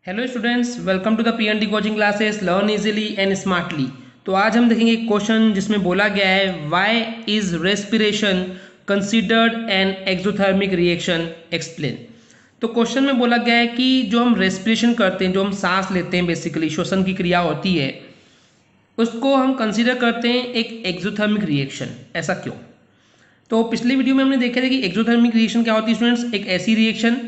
Hello students, welcome to the PND coaching classes learn easily and smartly. तो आज हम देखेंगे एक क्वेश्चन जिसमें बोला गया है why is respiration considered an exothermic reaction, explain. तो क्वेश्चन में बोला गया है कि जो हम रेस्पिरेशन करते हैं, जो हम सांस लेते हैं, बेसिकली श्वसन की क्रिया होती है, उसको हम कंसिडर करते हैं एक एक्सोथर्मिक रिएक्शन। ऐसा क्यों? तो पिछले वीडियो में हमने देखा था कि एक्सोथर्मिक रिएक्शन क्या होती है स्टूडेंट्स। एक ऐसी रिएक्शन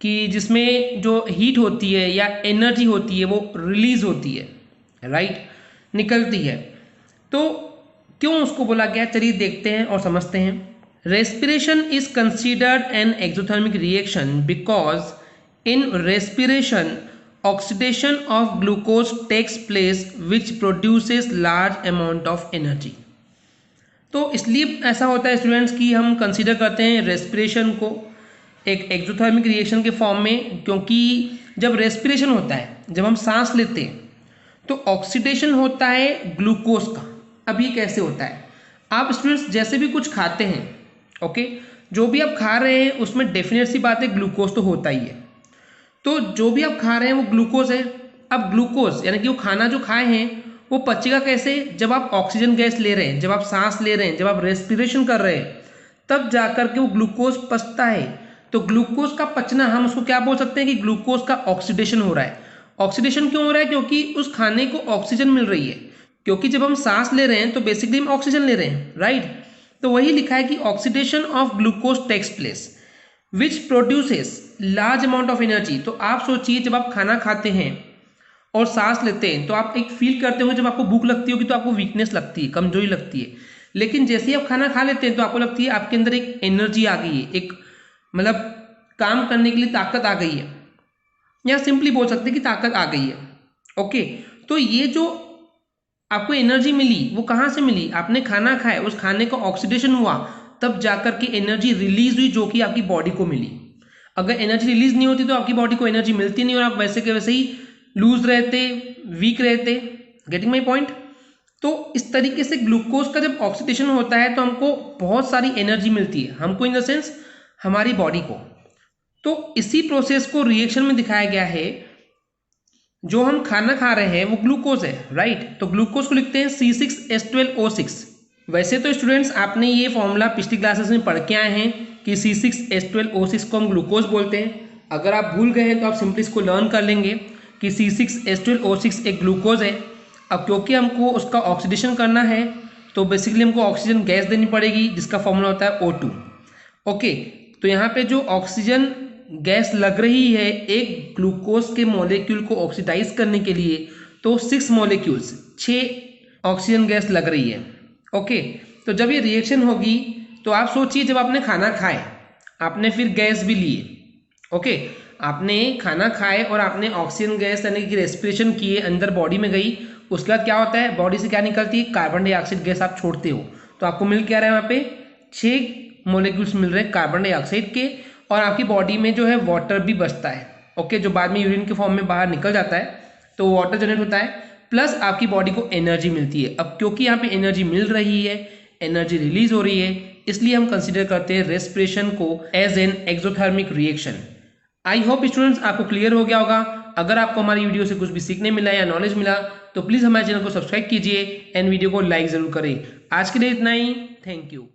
कि जिसमें जो हीट होती है या एनर्जी होती है वो रिलीज होती है, राइट, निकलती है। तो क्यों उसको बोला गया, चलिए देखते हैं और समझते हैं। Respiration is considered an exothermic reaction because in respiration oxidation of glucose takes place which produces large amount of energy. तो इसलिए ऐसा होता है स्टूडेंट्स कि हम कंसिडर करते हैं रेस्पिरेशन को एक एक्सोथर्मिक रिएक्शन के फॉर्म में, क्योंकि जब रेस्पिरेशन होता है, जब हम सांस लेते हैं, तो ऑक्सीडेशन होता है ग्लूकोज का। अब ये कैसे होता है? आप स्टूडेंट्स जैसे भी कुछ खाते हैं, ओके, जो भी आप खा रहे हैं उसमें डेफिनेट सी बात है ग्लूकोज तो होता ही है। तो जो भी आप खा रहे हैं वो ग्लूकोज है। अब ग्लूकोज यानी कि वो खाना जो खाए हैं वो पचेगा कैसे? जब आप ऑक्सीजन गैस ले रहे हैं, जब आप सांस ले रहे हैं, जब आप रेस्पिरेशन कर रहे हैं, तब जाकर के वो ग्लूकोज पचता है। तो ग्लूकोज का पचना, हम उसको क्या बोल सकते हैं कि ग्लूकोज का ऑक्सीडेशन हो रहा है। ऑक्सीडेशन क्यों हो रहा है? क्योंकि उस खाने को ऑक्सीजन मिल रही है। क्योंकि जब हम सांस ले रहे हैं तो बेसिकली हम ऑक्सीजन ले रहे हैं, राइट। तो वही लिखा है कि oxidation of glucose takes place which produces large amount of energy. तो आप सोचिए, जब आप खाना खाते हैं और सांस लेते हैं तो आप एक फील करते होंगे, जब आपको भूख लगती होगी तो आपको वीकनेस लगती है, कमजोरी लगती है। लेकिन जैसे ही आप खाना खा लेते हैं तो आपको लगती है आपके अंदर एक एनर्जी आ गई है, एक मतलब काम करने के लिए ताकत आ गई है, या सिंपली बोल सकते हैं कि ताकत आ गई है। ओके, तो ये जो आपको एनर्जी मिली वो कहाँ से मिली? आपने खाना खाया, उस खाने का ऑक्सीडेशन हुआ, तब जाकर के एनर्जी रिलीज हुई, जो कि आपकी बॉडी को मिली। अगर एनर्जी रिलीज नहीं होती तो आपकी बॉडी को एनर्जी मिलती नहीं और आप वैसे के वैसे ही लूज रहते, वीक रहते। Getting my point? तो इस तरीके से ग्लूकोज का जब ऑक्सीडेशन होता है तो हमको बहुत सारी एनर्जी मिलती है, हमको इन द सेंस हमारी बॉडी को। तो इसी प्रोसेस को रिएक्शन में दिखाया गया है। जो हम खाना खा रहे हैं वो ग्लूकोज है, राइट। तो ग्लूकोज को लिखते हैं C6H12O6। वैसे तो स्टूडेंट्स आपने ये फॉर्मूला पिछली क्लासेस में पढ़ के आए हैं कि C6H12O6 को हम ग्लूकोज बोलते हैं। अगर आप भूल गए हैं तो आप सिंपली इसको लर्न कर लेंगे कि C6H12O6 एक ग्लूकोज है। अब क्योंकि हमको उसका ऑक्सीडेशन करना है तो बेसिकली हमको ऑक्सीजन गैस देनी पड़ेगी, जिसका फॉर्मूला होता है O2। ओके, तो यहाँ पे जो ऑक्सीजन गैस लग रही है एक ग्लूकोज के मॉलिक्यूल को ऑक्सीडाइज करने के लिए, तो 6 मॉलिक्यूल्स, 6 ऑक्सीजन गैस लग रही है। ओके, तो जब ये रिएक्शन होगी तो आप सोचिए, जब आपने खाना खाए, आपने फिर गैस भी लिए। ओके, आपने खाना खाए और आपने ऑक्सीजन गैस यानी कि रेस्पिरेशन किए, अंदर बॉडी में गई। उसके बाद क्या होता है, बॉडी से क्या निकलती है? कार्बन डाइऑक्साइड गैस आप छोड़ते हो। तो आपको मिल क्या रहा है? वहाँ पे 6 मॉलिक्यूल्स मिल रहे हैं कार्बन डाइऑक्साइड के, और आपकी बॉडी में जो है वाटर भी बचता है। ओके, जो बाद में यूरिन के फॉर्म में बाहर निकल जाता है, तो वाटर जनरेट होता है, प्लस आपकी बॉडी को एनर्जी मिलती है। अब क्योंकि यहाँ पे एनर्जी मिल रही है, एनर्जी रिलीज हो रही है, इसलिए हम कंसिडर करते हैं रेस्पिरेशन को as an exothermic reaction. I hope students आपको क्लियर हो गया होगा। अगर आपको हमारी वीडियो से कुछ भी सीखने मिला या नॉलेज मिला तो प्लीज़ हमारे चैनल को सब्सक्राइब कीजिए एंड वीडियो को लाइक ज़रूर करें। आज के लिए इतना ही, थैंक यू।